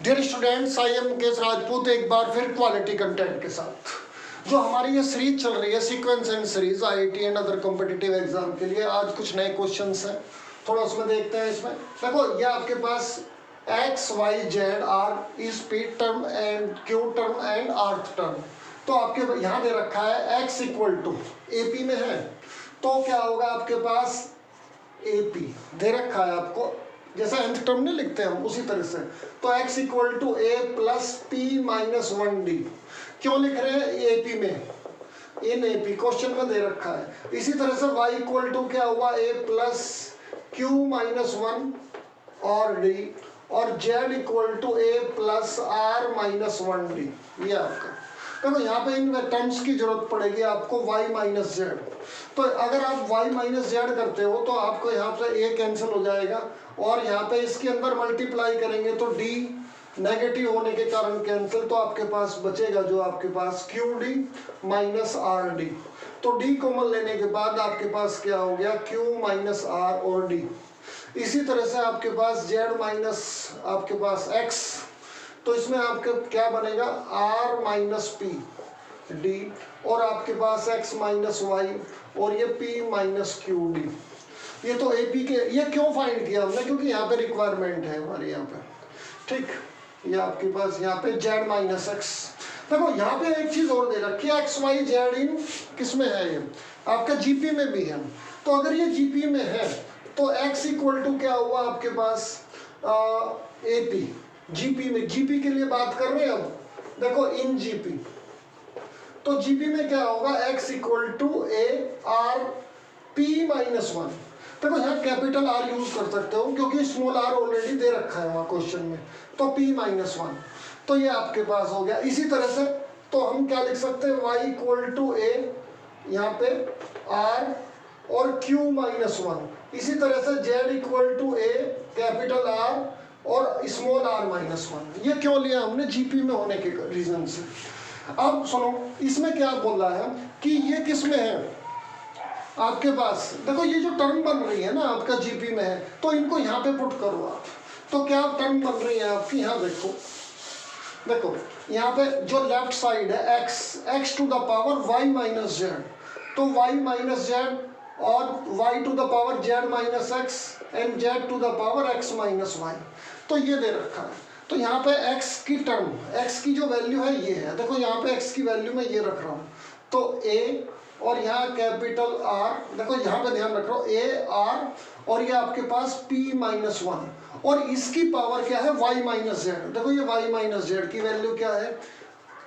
Dear students, I am Mukesh Rajput एक बार फिर क्वालिटी कंटेंट के साथ। जो हमारी ये सीरीज चल रही है sequence and series IIT and other competitive exam के लिए, आज कुछ नए क्वेश्चंस हैं, थोड़ा उसमें देखते हैं। इसमें देखो, ये आपके पास x y z r is p term and q term and rth term. तो आपके यहाँ दे रखा है एक्स इक्वल टू एपी में है, तो क्या होगा आपके पास एपी दे रखा है आपको, जैसा nth टर्म नहीं लिखते हम उसी तरह से। तो x equal to a plus p minus 1d। क्यों लिख रहे हैं एपी में, इन एपी क्वेश्चन में दे रखा है। इसी तरह से y इक्वल टू क्या हुआ, ए प्लस क्यू माइनस 1 और d, और z equal to a plus r minus 1d। ये आपका देखो, यहाँ पे इन टर्म्स की जरूरत पड़ेगी आपको y माइनस जेड। तो अगर आप y माइनस जेड करते हो तो आपको यहाँ से a कैंसिल हो जाएगा, और यहाँ पे इसके अंदर मल्टीप्लाई करेंगे तो d नेगेटिव होने के कारण कैंसिल, तो आपके पास बचेगा जो आपके पास QD माइनस RD। तो d कॉमन लेने के बाद आपके पास क्या हो गया, Q माइनस R और D। इसी तरह से आपके पास z माइनस आपके पास x, तो इसमें आपका क्या बनेगा, R माइनस पी डी, और आपके पास x माइनस वाई, और ये p माइनस क्यू डी। ये तो AP के, ये क्यों फाइंड किया हमने, क्योंकि यहाँ पे रिक्वायरमेंट है हमारे यहाँ पे, ठीक। ये आपके पास यहाँ पे z माइनस एक्स। देखो यहाँ पे एक चीज और दे रखी है, एक्स वाई जेड इन किस में है, ये आपका जीपी में भी है। तो अगर ये जीपी में है तो x इक्वल टू क्या हुआ आपके पास AP जीपी में, जीपी के लिए बात कर रहे हैं अब। देखो इन जीपी, तो जीपी में क्या होगा, x equal to a r p minus 1। देखो यहाँ कैपिटल R यूज कर सकते हो क्योंकि स्मॉल r ऑलरेडी दे रखा है वहाँ क्वेश्चन में, तो p माइनस 1। तो ये आपके पास हो गया। इसी तरह से तो हम क्या लिख सकते हैं, y इक्वल टू ए यहाँ पे r और q माइनस 1। इसी तरह से z equal to a capital R और स्मॉल r माइनस 1। ये क्यों लिया हमने, जीपी में होने के रीजन से। अब सुनो, इसमें क्या बोल रहा है कि ये किस में है आपके पास। देखो ये जो टर्म बन रही है ना आपका जीपी में है, तो इनको यहाँ पे पुट करो आप, तो क्या टर्म बन रही है आपकी, यहाँ देखो। देखो यहाँ पे जो लेफ्ट साइड है x to the power y minus z, तो y माइनस जेड और y to the power z minus x and z to the power x minus y. तो ये दे रखा है। तो यहाँ पे x की टर्म, x की जो वैल्यू है ये है। देखो यहाँ पे x की वैल्यू मैं ये रख रहा हूँ, तो a और यहाँ कैपिटल R। देखो यहाँ पे ध्यान रख रहा हूँ a r, और ये आपके पास p माइनस 1, और इसकी पावर क्या है, y माइनस जेड। देखो ये y माइनस जेड की वैल्यू क्या है,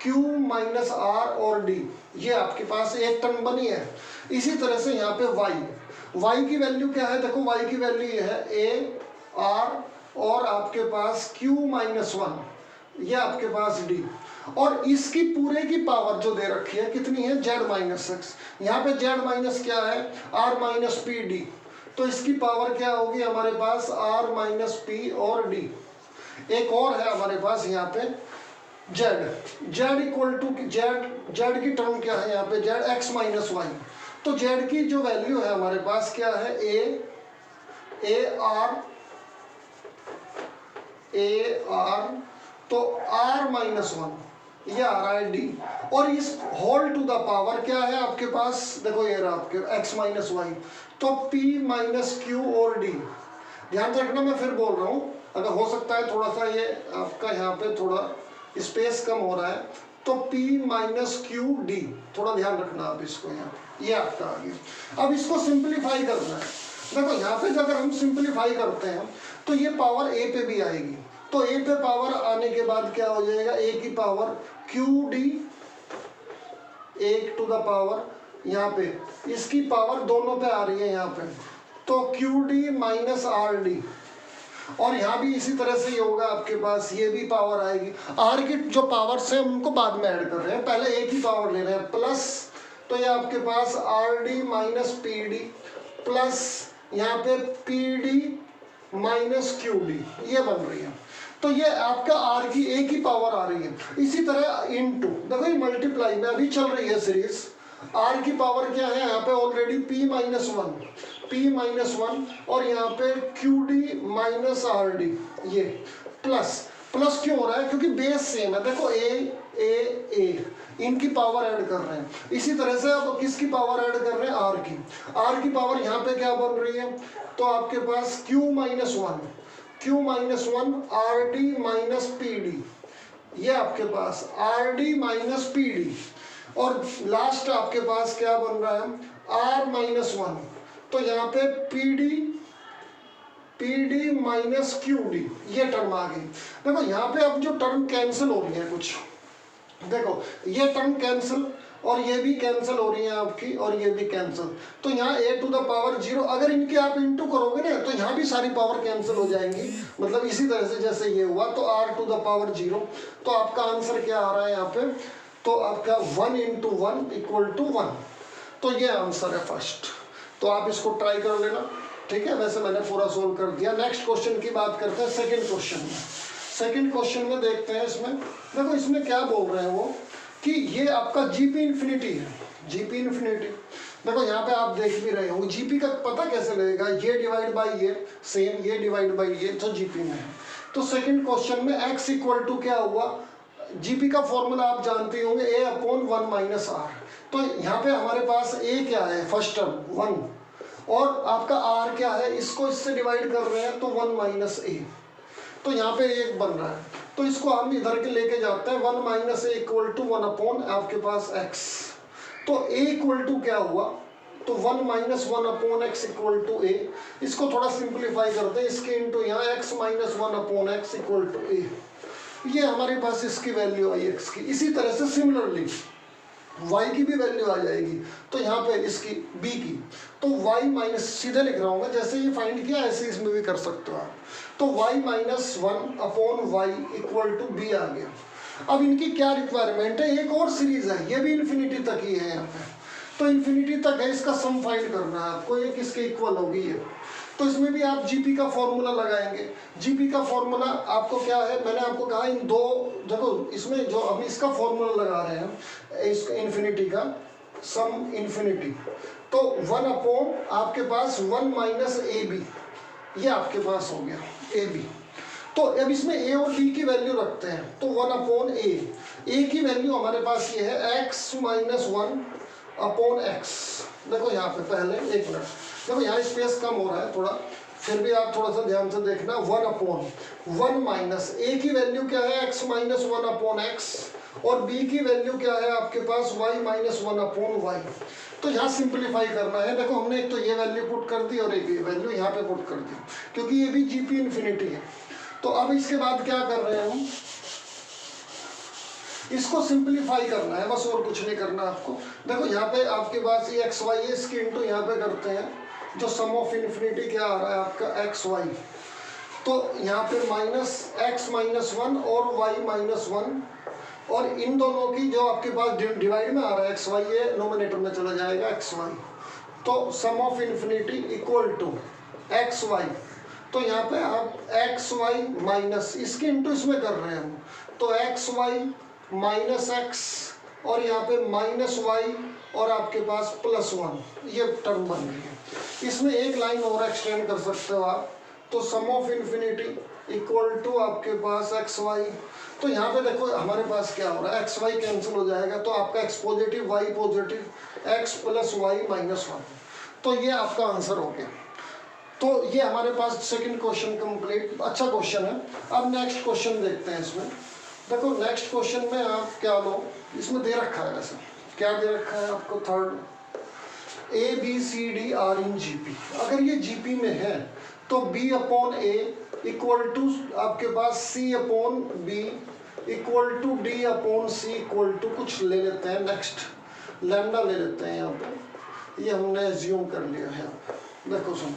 q माइनस r और d। ये आपके पास एक टर्म बनी है। इसी तरह से यहाँ पे y की वैल्यू क्या है, देखो y की वैल्यू ये है a r और आपके पास q माइनस 1, ये आपके पास d, और इसकी पूरे की पावर जो दे रखी है कितनी है, z माइनस एक्स। यहाँ पे z माइनस क्या है, r माइनस पी डी, तो इसकी पावर क्या होगी हमारे पास, r माइनस पी और d। एक और है हमारे पास यहाँ पे z इक्वल टू z की टर्म क्या है यहाँ पे, z x माइनस वाई। तो z की जो वैल्यू है हमारे पास क्या है, a r, तो r माइनस 1, ये आ रहा है d, और इस होल टू द पावर क्या है आपके पास, देखो ये रहा आपके x माइनस वाई, तो p माइनस क्यू और d। ध्यान रखना, मैं फिर बोल रहा हूँ, अगर हो सकता है थोड़ा सा ये आपका यहाँ पे थोड़ा स्पेस कम हो रहा है, तो p माइनस क्यू डी, थोड़ा ध्यान रखना आप इसको। यहाँ ये आपका आ गया। अब इसको सिंप्लीफाई करना है। देखो यहाँ पे अगर हम सिंप्लीफाई करते हैं तो ये पावर a पे भी आएगी, तो a पे पावर आने के बाद क्या हो जाएगा, a की पावर QD, एक टू द पावर यहाँ पे इसकी पावर दोनों पे आ रही है यहाँ पे, तो QD माइनस RD, और यहाँ भी इसी तरह से ही होगा आपके पास, ये भी पावर आएगी। R की जो पावर्स है उनको बाद में ऐड कर रहे हैं, पहले a की पावर ले रहे हैं प्लस, तो ये आपके पास RD माइनस PD प्लस यहाँ पे PD माइनस QD, ये बन रही है। तो ये आपका r की a की पावर आ रही है। इसी तरह इनटू, देखो ये मल्टीप्लाई में अभी चल रही है सीरीज, r की पावर क्या है यहाँ पे ऑलरेडी p माइनस 1, और यहाँ पे QD माइनस RD, ये प्लस प्लस क्यों हो रहा है? क्योंकि बेस सेम है। देखो ए इनकी पावर ऐड कर रहे हैं। इसी तरह से अब किसकी पावर ऐड कर रहे हैं? आर की। आर की पावर यहाँ पे क्या बन रही है? तो आपके पास Q minus one r d minus p d, ये आपके पास r d minus p d, और लास्ट आपके पास क्या बन रहा है? R minus one. तो यहाँ पे p d minus q d, ये टर्म आ गई। देखो यहाँ पे अब जो टर्म कैंसिल हो रही है कुछ, देखो ये टर्म कैंसिल और ये भी कैंसिल हो रही है आपकी, और ये भी कैंसिल। तो यहाँ a टू द पावर 0, अगर इनके आप इंटू करोगे ना तो यहाँ भी सारी पावर कैंसिल हो जाएंगी। मतलब इसी तरह से जैसे ये हुआ, तो r टू द पावर 0। तो आपका आंसर क्या आ रहा है यहाँ पे? तो आपका 1 इंटू 1 इक्वल टू 1। तो ये आंसर है फर्स्ट। तो आप इसको ट्राई कर लेना, ठीक है। वैसे मैंने पूरा सोल्व कर दिया। नेक्स्ट क्वेश्चन की बात करते हैं, सेकेंड क्वेश्चन में। सेकेंड क्वेश्चन में देखते हैं इसमें, देखो इसमें क्या बोल रहे हैं वो, कि ये आपका जीपी इन्फिनिटी है। जीपी इन्फिनिटी, देखो यहाँ पे आप देख भी रहे हो, जीपी का पता कैसे लगेगा? ये डिवाइड बाई ये सेम, ये डिवाइड बाई ये, तो जीपी में है। तो सेकंड क्वेश्चन में x इक्वल टू क्या हुआ? जीपी का फॉर्मूला आप जानते होंगे, a अपॉन 1 माइनस आर। तो यहाँ पे हमारे पास a क्या है? फर्स्ट टर्म 1, और आपका r क्या है? इसको इससे डिवाइड कर रहे हैं तो 1 माइनस a। तो यहाँ पे 1 बन रहा है, तो इसको हम इधर के लेके जाते हैं। 1 minus a equal to 1 upon आपके पास x। तो a इक्वल टू क्या हुआ? तो 1 minus 1 upon x equal to a। इसको थोड़ा सिंप्लीफाई करते हैं, इसके इंटू यहाँ x minus 1 upon x equal to a। ये हमारे पास इसकी वैल्यू आई x की। इसी तरह से सिमिलरली y की भी वैल्यू आ जाएगी, तो यहाँ पे इसकी b की, तो y माइनस, सीधे लिख रहा हूँ जैसे ये फाइंड किया ऐसे इसमें भी कर सकते हो आप। तो y minus 1 upon y equal to b आ गया। अब इनकी क्या रिक्वायरमेंट है? एक और सीरीज है, ये भी इन्फिनिटी तक ही है यहाँ पे। तो इन्फिनिटी तक है, इसका सम फाइंड करना है आपको, ये किसके इक्वल होगी ये। तो इसमें भी आप जीपी का फॉर्मूला लगाएंगे। जीपी का फॉर्मूला आपको क्या है? मैंने आपको कहा इन दो, देखो इसमें जो हम इसका फॉर्मूला लगा रहे हैं, इस इन्फिनिटी का सम इन्फिनिटी, तो 1 अपॉन आपके पास 1 माइनस ए बी, ये आपके पास हो गया ए बी। तो अब इसमें a और b की वैल्यू रखते हैं, तो 1 अपॉन a की वैल्यू हमारे पास ये है x माइनस 1 अपॉन x। देखो यहाँ पे पहले एक मिनट, देखो यहाँ स्पेस कम हो रहा है थोड़ा, फिर भी आप थोड़ा सा ध्यान से देखना। 1 अपॉन 1 माइनस a की वैल्यू क्या है? x माइनस 1 अपॉन x, और b की वैल्यू क्या है आपके पास? y minus 1 upon y। तो यहाँ सिंप्लीफाई करना है। देखो हमने एक तो ये वैल्यू पुट कर दी और एक ये वैल्यू यहाँ पे पुट कर दी, क्योंकि ये भी जीपी इन्फिनिटी है। तो अब इसके बाद क्या कर रहे हैं हम? इसको सिंप्लीफाई करना है बस, और कुछ नहीं करना आपको। देखो यहाँ पे आपके पास ये एक्स वाई है, इसके इंटू यहाँ पे करते हैं, जो सम ऑफ इन्फिनिटी क्या आ रहा है आपका एक्स वाई। तो यहाँ पे माइनस एक्स माइनस 1 और वाई माइनस 1, और इन दोनों की जो आपके पास डिवाइड में आ रहा है एक्स वाई, ये नोमिनेटर में चला जाएगा एक्स वाई। तो sum of infinity equal to x y. तो यहाँ पे आप एक्स वाई माइनस, इसके इंटू इसमें कर रहे हैं हम, तो एक्स वाई माइनस एक्स, और यहाँ पे माइनस वाई, और आपके पास प्लस 1, ये टर्म बन रही है। इसमें एक लाइन और एक्सटेंड कर सकते हो आप, तो sum of infinity equal to आपके पास एक्स वाई। तो यहाँ पे देखो हमारे पास क्या हो रहा है, एक्स वाई कैंसिल हो जाएगा, तो आपका x positive y positive, x plus y minus 1। तो ये आपका आंसर हो गया। तो ये हमारे पास सेकंड क्वेश्चन कंप्लीट, अच्छा क्वेश्चन है। अब नेक्स्ट क्वेश्चन देखते हैं। इसमें देखो नेक्स्ट क्वेश्चन में आप क्या लो, इसमें दे रखा है, वैसे क्या दे रखा है आपको? Third, a b c d are in GP. अगर ये जीपी में है तो b upon a equal to आपके पास c upon b equal to d upon c equal to कुछ ले लेते हैं। नेक्स्ट लैम्डा ले लेते हैं यहाँ पे, ये हमने एज्यूम कर लिया है। देखो सुन,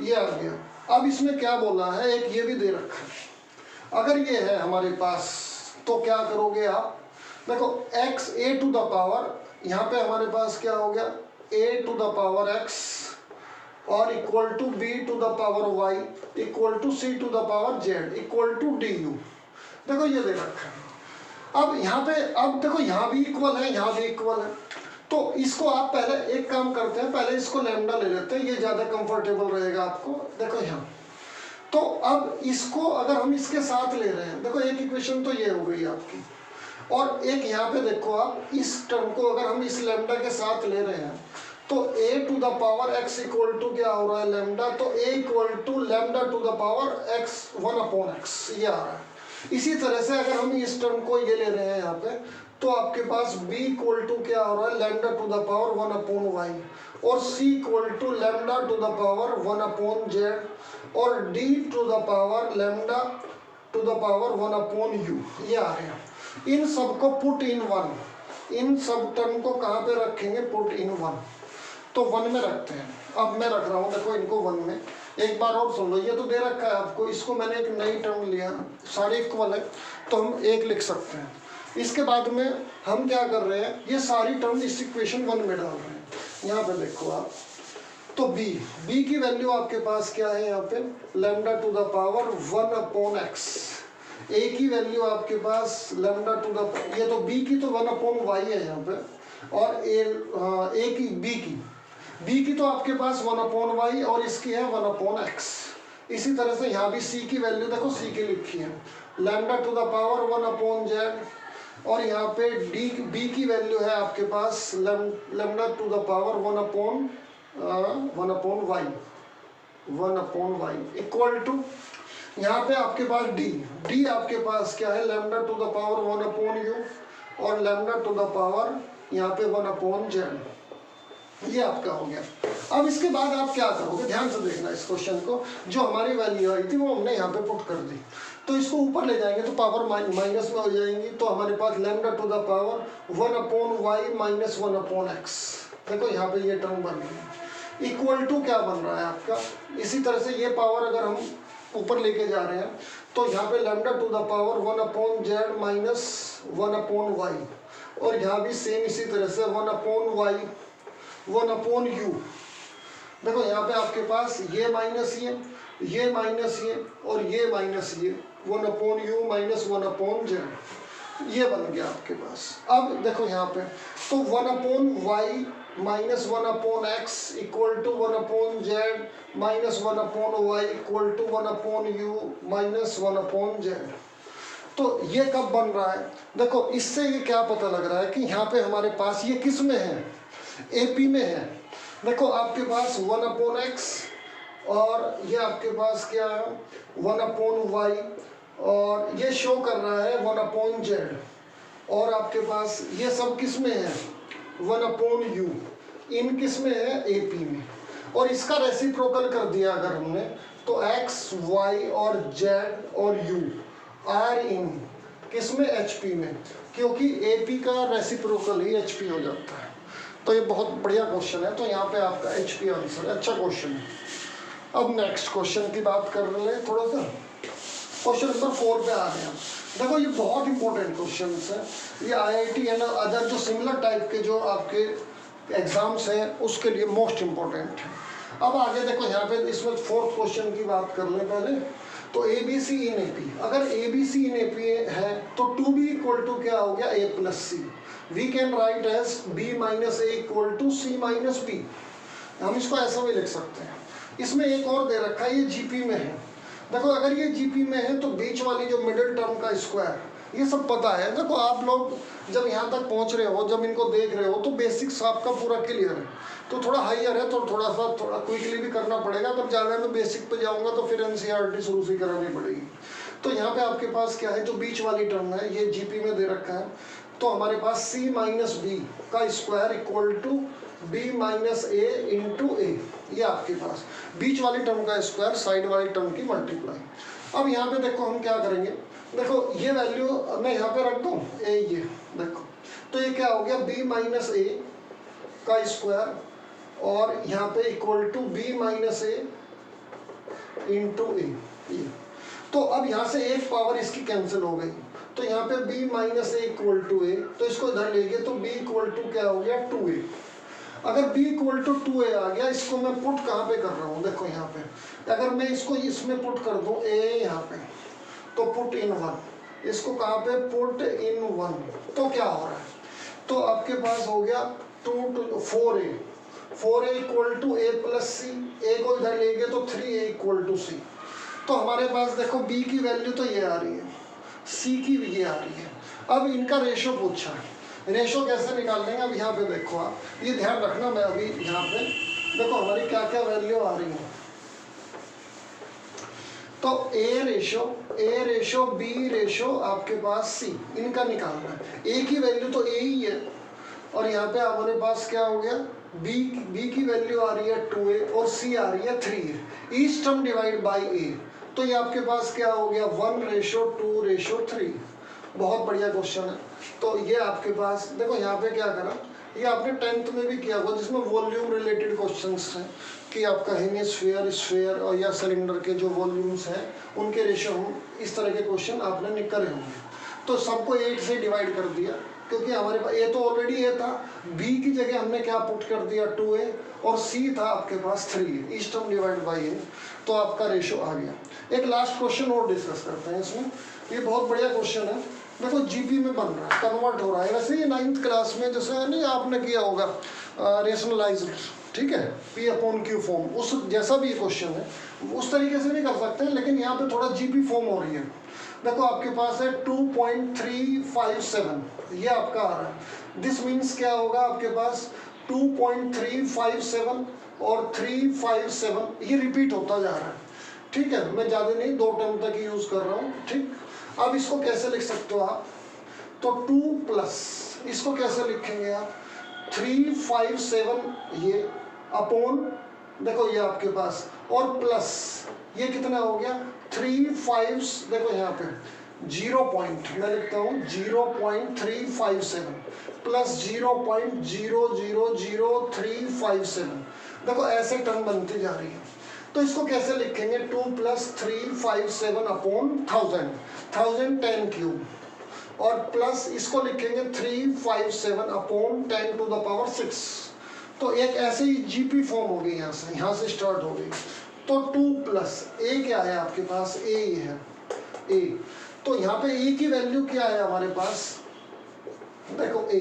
ये आ गया। अब इसमें क्या बोला है, एक ये भी दे रखा है। अगर ये है हमारे पास तो क्या करोगे आप? देखो x a to the power, यहाँ पे हमारे पास क्या हो गया, a to the power x और equal to b to the power y equal to c to the power z equal to du। देखो ये दे रखा है। अब यहाँ पे, अब देखो यहाँ भी इक्वल है, यहाँ भी इक्वल है, तो इसको आप पहले एक काम करते हैं, पहले इसको लैम्डा ले लेते हैं, ये ज़्यादा कंफर्टेबल रहेगा आपको। देखो यहाँ तो अब इसको अगर हम इसके साथ ले रहे हैं, देखो एक इक्वेशन तो ये हो गई आपकी, और एक यहाँ पे देखो आप इस टर्म को अगर हम इस लैम्डा के साथ ले रहे हैं तो a to the power x equal to क्या हो रहा है लैम्डा, तो a equal to lambda to the power x 1/x ये आ रहा है। इसी तरह से अगर हम इस टर्म को ये ले रहे हैं यहाँ पे तो आपके पास b इक्वल टू क्या हो रहा है lambda to the power 1/y, और c equal to lambda to the power 1/z, और d to the power lambda to the power 1/u ये आ रहे हैं। इन सबको पुट इन वन, इन सब टर्म को कहाँ पे रखेंगे, पुट इन वन, तो वन में रखते हैं। अब मैं रख रहा हूँ देखो इनको वन में। एक बार और सुन लो, ये तो दे रखा है आपको, इसको मैंने एक नई टर्म लिया, सारे इक्वल है तो हम एक लिख सकते हैं। इसके बाद में हम क्या कर रहे हैं, ये सारी टर्म इस इक्वेशन वन में डाल रहे हैं। यहाँ पे देखो आप, तो b की वैल्यू आपके पास क्या है यहाँ पे lambda to the power 1/x, a की वैल्यू आपके पास लैम्डा टू द, ये तो b की तो 1/y है यहाँ पे, और a की b की तो आपके पास 1/y और इसकी है 1/x। इसी तरह से यहाँ भी c की वैल्यू देखो, c की लिखी है lambda to the power 1/z, और यहाँ पे b की वैल्यू है आपके पास lambda to the power 1/y equal to, यहाँ पे आपके पास d आपके पास क्या है lambda to the power 1/u, और लैम्डा टू द पावर यहाँ पे 1/z, ये आपका हो गया। अब इसके बाद आप क्या करोगे, ध्यान से देखना इस क्वेश्चन को, जो हमारी वैल्यू आई थी वो हमने यहाँ पे पुट कर दी, तो इसको ऊपर ले जाएंगे तो पावर माइनस में हो जाएंगी, तो हमारे पास lambda to the power 1/y minus 1/x, देखो यहाँ पे ये टर्म बन रही है, इक्वल टू क्या बन रहा है आपका, इसी तरह से ये पावर अगर हम ऊपर लेके जा रहे हैं तो यहाँ पे lambda to the power 1/z minus 1/y, और यहाँ भी सेम इसी तरह से 1/y 1/u, देखो यहाँ पे आपके पास ये माइनस ये माइनस ये और ये माइनस ये 1/u माइनस 1/z, ये बन गया आपके पास। अब देखो यहाँ पे तो 1/y minus 1/x equal to 1/z minus 1/y equal to 1/u minus 1/z, तो ये कब बन रहा है, देखो इससे ये क्या पता लग रहा है कि यहाँ पे हमारे पास ये किस में है, AP में है। देखो आपके पास 1/x और ये आपके पास क्या है 1/y, और ये शो कर रहा है 1/z, और आपके पास ये सब किस में है 1/u, इन किस में है AP में, और इसका रेसिप्रोकल कर दिया अगर हमने तो x, y और z और u आर इन किस में HP में, क्योंकि AP का रेसिप्रोकल ही HP हो जाता है। तो ये बहुत बढ़िया क्वेश्चन है, तो यहाँ पे आपका HP आंसर है, अच्छा क्वेश्चन है। अब नेक्स्ट क्वेश्चन की बात कर रहे हैं थोड़ा सा, क्वेश्चन नंबर 4 पे आ रहे हैं। देखो ये बहुत इंपॉर्टेंट क्वेश्चन है, ये IIT एंड अदर जो सिमिलर टाइप के जो आपके एग्जाम्स हैं उसके लिए मोस्ट इम्पोर्टेंट है। अब आगे देखो यहाँ पे इसमें 4th क्वेश्चन की बात कर लें पहले, तो ABC इन AP, अगर ABC इन AP है तो 2B इक्वल टू क्या हो गया A plus C, we can write as B minus A equal to C minus B, हम इसको ऐसा भी लिख सकते हैं। इसमें एक और दे रखा है, ये GP में है, देखो अगर ये GP में है तो बीच वाली जो मिडिल टर्म का स्क्वायर, ये सब पता है। देखो आप लोग जब यहाँ तक पहुँच रहे हो, जब इनको देख रहे हो तो बेसिक्स आपका पूरा क्लियर है, तो थोड़ा हाइयर है तो थोड़ा क्विकली भी करना पड़ेगा। अगर ज़्यादा मैं बेसिक पे जाऊँगा तो फिर NCERT शुरू से करानी पड़ेगी। तो यहाँ पे आपके पास क्या है, जो बीच वाली टर्म है ये GP में दे रखा है, तो हमारे पास C माइनस B का square equal to B minus A into A, ये आपके पास बीच वाली टर्म का स्क्वायर साइड वाली टर्म की मल्टीप्लाई। अब यहाँ पे देखो हम क्या करेंगे, देखो ये वैल्यू मैं यहाँ पे रख दूँ A, ये देखो तो ये क्या हो गया B माइनस A का स्क्वायर, और यहाँ पे equal to B minus A into A, ये। तो अब यहाँ से एक पावर इसकी कैंसिल हो गई, तो यहाँ पे B minus A equal to A, तो इसको इधर ले गए तो B इक्वल टू क्या हो गया 2A। अगर B इक्वल टू 2A आ गया, इसको मैं पुट कहाँ पे कर रहा हूँ, देखो यहाँ पे अगर मैं इसको इसमें पुट कर दूँ A यहाँ पे, तो पुट इन 1, इसको कहाँ पे पुट इन 1, तो क्या हो रहा है, तो आपके पास हो गया 4A equal to A plus C, A को इधर ले गए तो 3A इक्वल टू C, तो हमारे पास देखो b की वैल्यू तो ये आ रही है, c की भी ये आ रही है। अब इनका रेशो पूछा है, रेशो कैसे निकाल लेंगे? अब यहाँ पे देखो आप, ये ध्यान रखना, मैं अभी यहाँ पे देखो हमारी क्या क्या वैल्यू आ रही है। तो a रेशो b रेशो आपके पास c, इनका निकालना है। a की वैल्यू तो a ही है, और यहाँ पे हमारे पास क्या हो गया, b की वैल्यू आ रही है 2a और c आ रही है 3a। Each term divide by a, तो ये आपके पास क्या हो गया 1:2:3। बहुत बढ़िया क्वेश्चन है। तो ये आपके पास देखो यहाँ पे क्या करा, ये आपने 10th में भी किया हुआ, जिसमें वॉल्यूम रिलेटेड क्वेश्चंस हैं कि आपका हेमिस्फीयर, स्फीयर और या सिलेंडर के जो वॉल्यूम्स हैं उनके रेशो, इस तरह के क्वेश्चन आपने करे होंगे। तो सबको 8 से डिवाइड कर दिया, क्योंकि हमारे पास ए तो ऑलरेडी ए था, बी की जगह हमने क्या पुट कर दिया 2a, और सी था आपके पास 3a। Each term divide by a, तो आपका रेशो आ गया। एक लास्ट क्वेश्चन और डिस्कस करते हैं इसमें, ये बहुत बढ़िया क्वेश्चन है। देखो जीपी में बन रहा है, कन्वर्ट हो रहा है। वैसे ये 9th क्लास में जैसे नहीं आपने किया होगा रेशनलाइज्ड, ठीक है, P/Q फॉर्म, उस जैसा भी ये क्वेश्चन है, उस तरीके से नहीं कर सकते, लेकिन यहाँ पे थोड़ा जीपी फॉर्म हो रही है। देखो आपके पास है 2.357, ये आपका आ रहा है। दिस मीन्स क्या होगा आपके पास 2.357 और 357, ये रिपीट होता जा रहा है, ठीक है। मैं ज़्यादा नहीं, 2 टर्म तक यूज कर रहा हूँ, ठीक। अब इसको कैसे लिख सकते हो आप, तो 2+ इसको कैसे लिखेंगे आप 357, ये अपॉन, देखो ये आपके पास, और प्लस ये कितना हो गया 35, देखो यहाँ पे 0 पॉइंट मैं लिखता हूँ 0.357 प्लस 0.000357। देखो ऐसे टर्म बनती जा रही है। तो इसको कैसे लिखेंगे 2 + 357 अपॉन 1000 10 क्यूब, और प्लस इसको लिखेंगे 357 अपॉन 10⁶। तो एक ऐसे ही जीपी फॉर्म हो गई, यहाँ से स्टार्ट हो गई। तो 2+ a क्या है आपके पास, a ही है a। तो यहाँ पे a की वैल्यू क्या है हमारे पास, देखो a,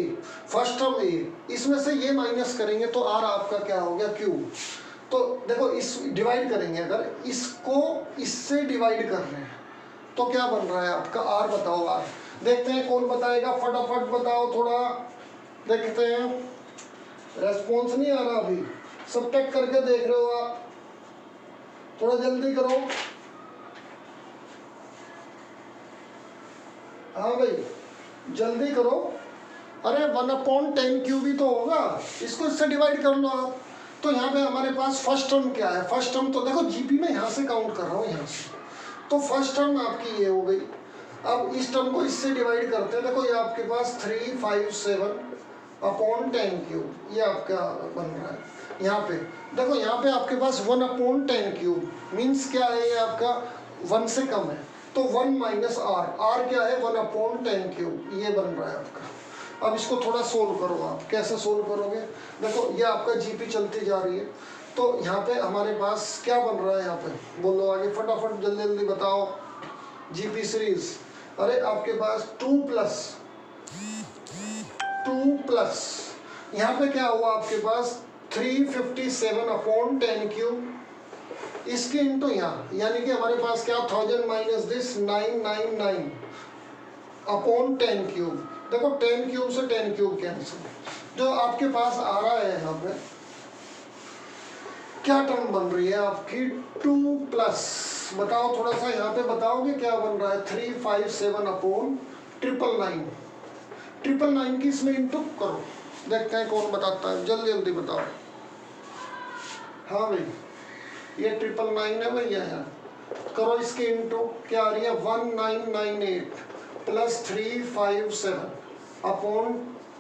फर्स्ट टर्म a, इसमें से ये माइनस करेंगे तो r आपका क्या हो गया q। तो देखो इस डिवाइड करेंगे, अगर इसको इससे डिवाइड कर रहे हैं तो क्या बन रहा है आपका r, बताओ r। देखते हैं कौन बताएगा, फटाफट बताओ, थोड़ा देखते हैं। रेस्पॉन्स नहीं आ रहा अभी, सब टेक करके देख रहे हो आप, थोड़ा जल्दी करो। हाँ भाई जल्दी करो। अरे 1/10 क्यूब ही तो होगा, इसको इससे डिवाइड कर लो आप। तो यहाँ पे हमारे पास फर्स्ट टर्म क्या है, फर्स्ट टर्म तो देखो जीपी में यहाँ से काउंट कर रहा हूँ, यहाँ से, तो फर्स्ट टर्म आपकी ये हो गई। अब इस टर्म को इससे डिवाइड करते हैं, देखो ये आपके पास 357 अपॉन 10 क्यूब, ये आपका बन रहा है। यहाँ पे देखो, यहाँ पे आपके पास 1/10 क्यूब मीन्स क्या है, ये आपका 1 से कम है, तो 1 - r क्या है 1/10 क्यूब, ये बन रहा है आपका। अब इसको थोड़ा सोल्व करो आप, कैसे सोल्व करोगे, देखो ये आपका जीपी चलती जा रही है। तो यहाँ पे हमारे पास क्या बन रहा है, यहाँ पे बोलो आगे फटाफट जल्दी जल्दी बताओ जीपी सीरीज। अरे आपके पास 2+ यहाँ पे क्या हुआ आपके पास 357 अपॉन 10 क्यूब, इसके इंटू यहाँ, यानी कि हमारे पास क्या 1000 माइनस दिस 999 अपॉन 10 क्यूब। देखो 10 क्यूब से 10 क्यूब कैंसिल, जो आपके पास आ रहा है यहाँ पे क्या टर्म बन रही है आपकी 2+, बताओ थोड़ा सा यहाँ पे बताओगे क्या बन रहा है 357 अपॉन 999। 999 की इसमें इंटू करो, देखते हैं कौन बताता है, जल्दी जल्दी बताओ। हाँ भाई ये 999 है भैया, यहाँ करो इसके इंटू, क्या आ रही है 1998 प्लस 357 अपॉन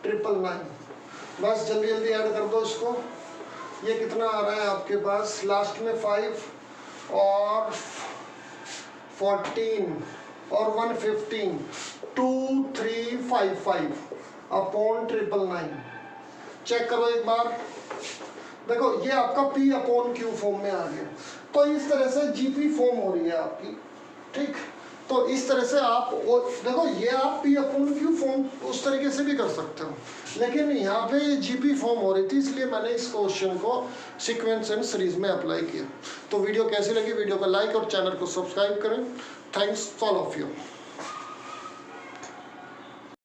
999। बस जल्दी जल्दी ऐड कर दो इसको, ये कितना आ रहा है आपके पास, लास्ट में 5 और 14 और 115 2355 अपॉन 999। चेक करो एक बार, देखो ये आपका P/Q फॉर्म में आ गया। तो इस तरह से जीपी फॉर्म हो रही है आपकी, ठीक। तो इस तरह से आप देखो ये आप पी अपॉन क्यू फॉर्म उस तरीके से भी कर सकते हो, लेकिन यहाँ पे जीपी फॉर्म हो रही थी इसलिए मैंने इस क्वेश्चन को सीक्वेंस एंड सीरीज में अप्लाई किया। तो वीडियो कैसी लगी, वीडियो को लाइक और चैनल को सब्सक्राइब करें। Thanks all of you.